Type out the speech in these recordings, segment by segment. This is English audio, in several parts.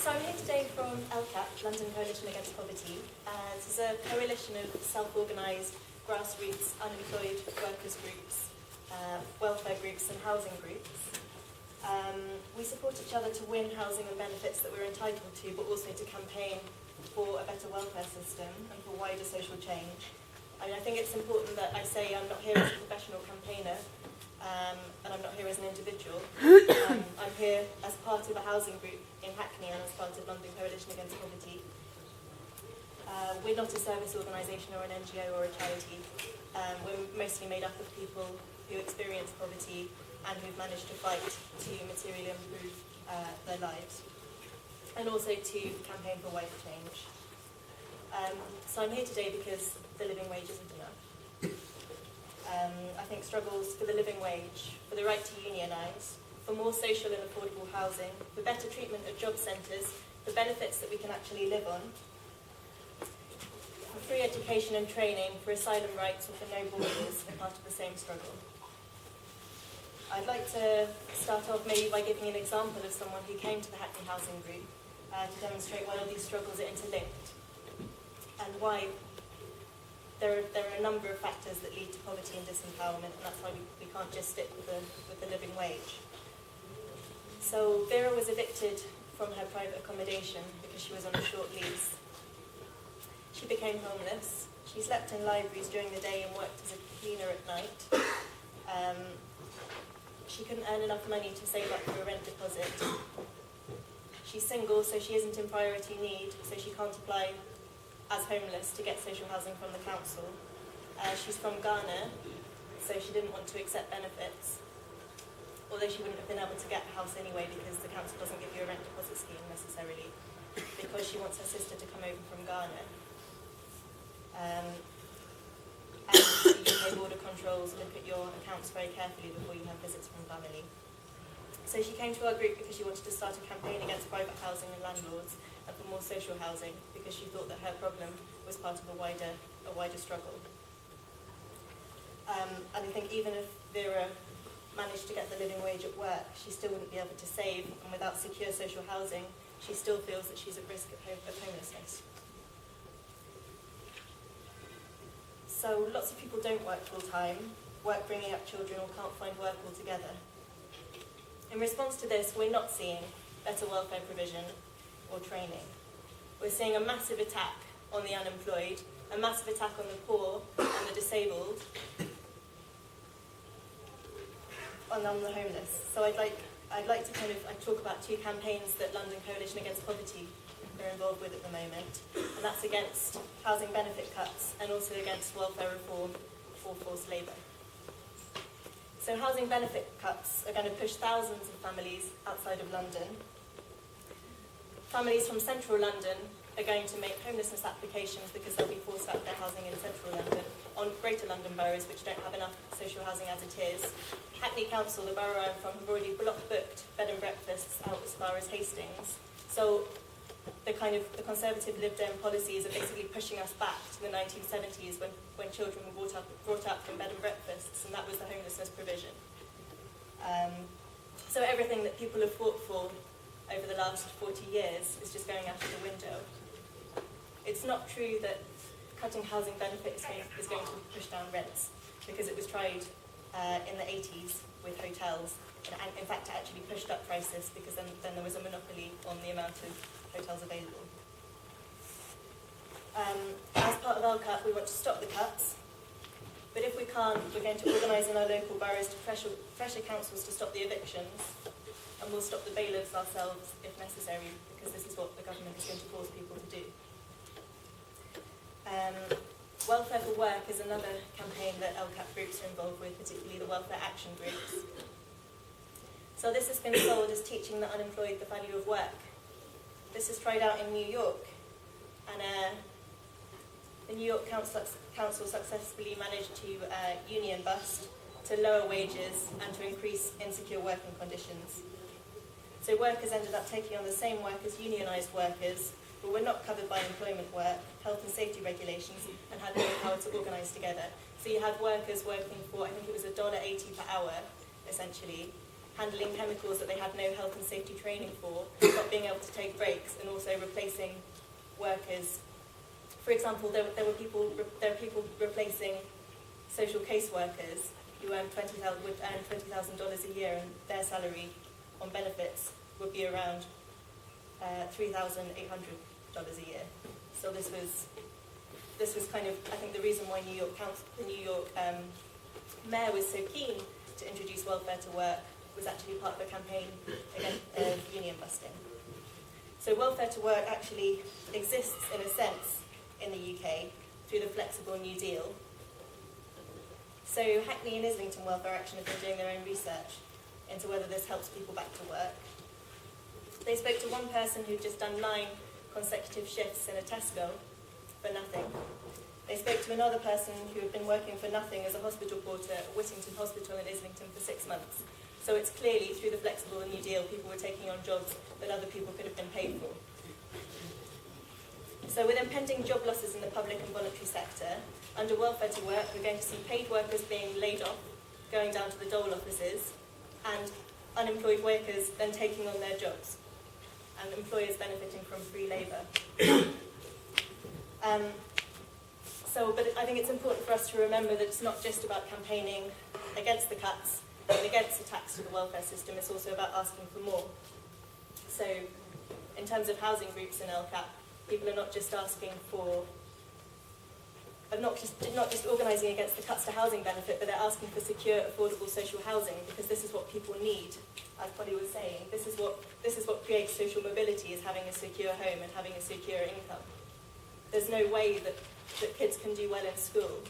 So I'm here today from LCAP, London Coalition Against Poverty. This is a coalition of self-organised, grassroots, unemployed workers groups, welfare groups and housing groups. We support each other to win housing and benefits that we're entitled to, but also to campaign for a better welfare system and for wider social change. I think it's important that I say I'm not here as a professional campaigner, and I'm not here as an individual. I'm here as part of a housing group in Hackney and as part of London Coalition Against Poverty. We're not a service organisation or an NGO or a charity. We're mostly made up of people who experience poverty and who've managed to fight to materially improve their lives, and also to campaign for wider change. So I'm here today because the living wage isn't enough. I think struggles for the living wage, for the right to unionise, for more social and affordable housing, for better treatment at job centres, for benefits that we can actually live on, for free education and training, for asylum rights, or for no borders are part of the same struggle. I'd like to start off maybe by giving an example of someone who came to the Hackney Housing Group to demonstrate why all these struggles are interlinked and why there are a number of factors that lead to poverty and disempowerment, and that's why we can't just stick with the living wage. So Vera was evicted from her private accommodation because she was on a short lease. She became homeless. She slept in libraries during the day and worked as a cleaner at night. She couldn't earn enough money to save up for a rent deposit. She's single, so she isn't in priority need, so she can't apply as homeless to get social housing from the council. She's from Ghana, so she didn't want to accept benefits, although she wouldn't have been able to get a house anyway because the council doesn't give you a rent deposit scheme necessarily, because she wants her sister to come over from Ghana. And the UK border controls look at your accounts very carefully before you have visits from family. So she came to our group because she wanted to start a campaign against private housing and landlords and for more social housing, because she thought that her problem was part of a wider struggle. And I think even if Vera managed to get the living wage at work, she still wouldn't be able to save, and without secure social housing, she still feels that she's at risk of homelessness. So lots of people don't work full-time, work bringing up children, or can't find work altogether. In response to this, we're not seeing better welfare provision or training. We're seeing a massive attack on the unemployed, a massive attack on the poor and the disabled, and on the homeless. So I'd like to talk about two campaigns that London Coalition Against Poverty are involved with at the moment, and that's against housing benefit cuts and also against welfare reform for forced labour. So housing benefit cuts are going to push thousands of families outside of London. Families from central London are going to make homelessness applications because they'll be forced out of their housing in central London, on greater London boroughs which don't have enough social housing as it is. Hackney Council, the borough I'm from, have already block-booked bed and breakfasts out as far as Hastings. So the conservative Lib Dem policies are basically pushing us back to the 1970s when children were brought up from bed and breakfasts, and that was the homelessness provision. So everything that people have fought for over the last 40 years is just going out of the window. It's not true that cutting housing benefits is going to push down rents, because it was tried in the 80s with hotels, and in fact it actually pushed up prices because then there was a monopoly on the amount of hotels available. As part of LCAP, we want to stop the cuts, but if we can't, we're going to organise in our local boroughs to pressure councils to stop the evictions, and we'll stop the bailiffs ourselves if necessary, because this is what the government is going to force people to do. Welfare for Work is another campaign that LCAP groups are involved with, particularly the welfare action groups. So this has been sold as teaching the unemployed the value of work. This is tried out in New York, and the New York Council successfully managed to union bust, to lower wages, and to increase insecure working conditions. So workers ended up taking on the same work as unionised workers, but were not covered by employment work, health and safety regulations, and had no power to organise together. So you had workers working for, I think it was $1.80 per hour, essentially, handling chemicals that they had no health and safety training for, not being able to take breaks, and also replacing workers. For example, there are people replacing social case workers who would earn $20,000 a year, and their salary on benefits would be around $3,800 a year. So this was kind of, I think, the reason why the New York mayor was so keen to introduce welfare to work was actually part of a campaign against union busting. So welfare to work actually exists in a sense in the UK through the flexible New Deal. So Hackney and Islington Welfare Action have been doing their own research into whether this helps people back to work. They spoke to one person who'd just done 9 consecutive shifts in a Tesco for nothing. They spoke to another person who had been working for nothing as a hospital porter at Whittington Hospital in Islington for 6 months. So it's clearly through the flexible New Deal, people were taking on jobs that other people could have been paid for. So with impending job losses in the public and voluntary sector, under welfare to work, we're going to see paid workers being laid off, going down to the dole offices, and unemployed workers then taking on their jobs, and employers benefiting from free labour. But I think it's important for us to remember that it's not just about campaigning against the cuts and against attacks to the welfare system, it's also about asking for more. So in terms of housing groups in LCAP, people are not just organising against the cuts to housing benefit, but they're asking for secure, affordable social housing, because this is what people need. As Polly was saying, this is what creates social mobility, is having a secure home and having a secure income. There's no way that kids can do well in school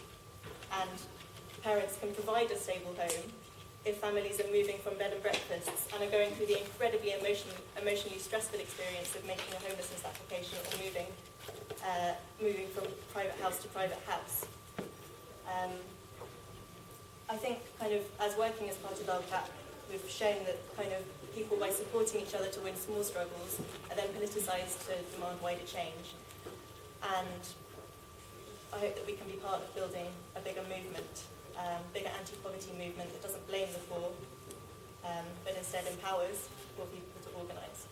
and parents can provide a stable home if families are moving from bed and breakfasts and are going through the incredibly emotionally stressful experience of making a homelessness application or moving from private house to private house. I think kind of as working as part of LCAP, we've shown that kind of people, by supporting each other to win small struggles, are then politicised to demand wider change. And I hope that we can be part of building a bigger movement, bigger anti-poverty movement that doesn't blame the poor, but instead empowers poor people to organise.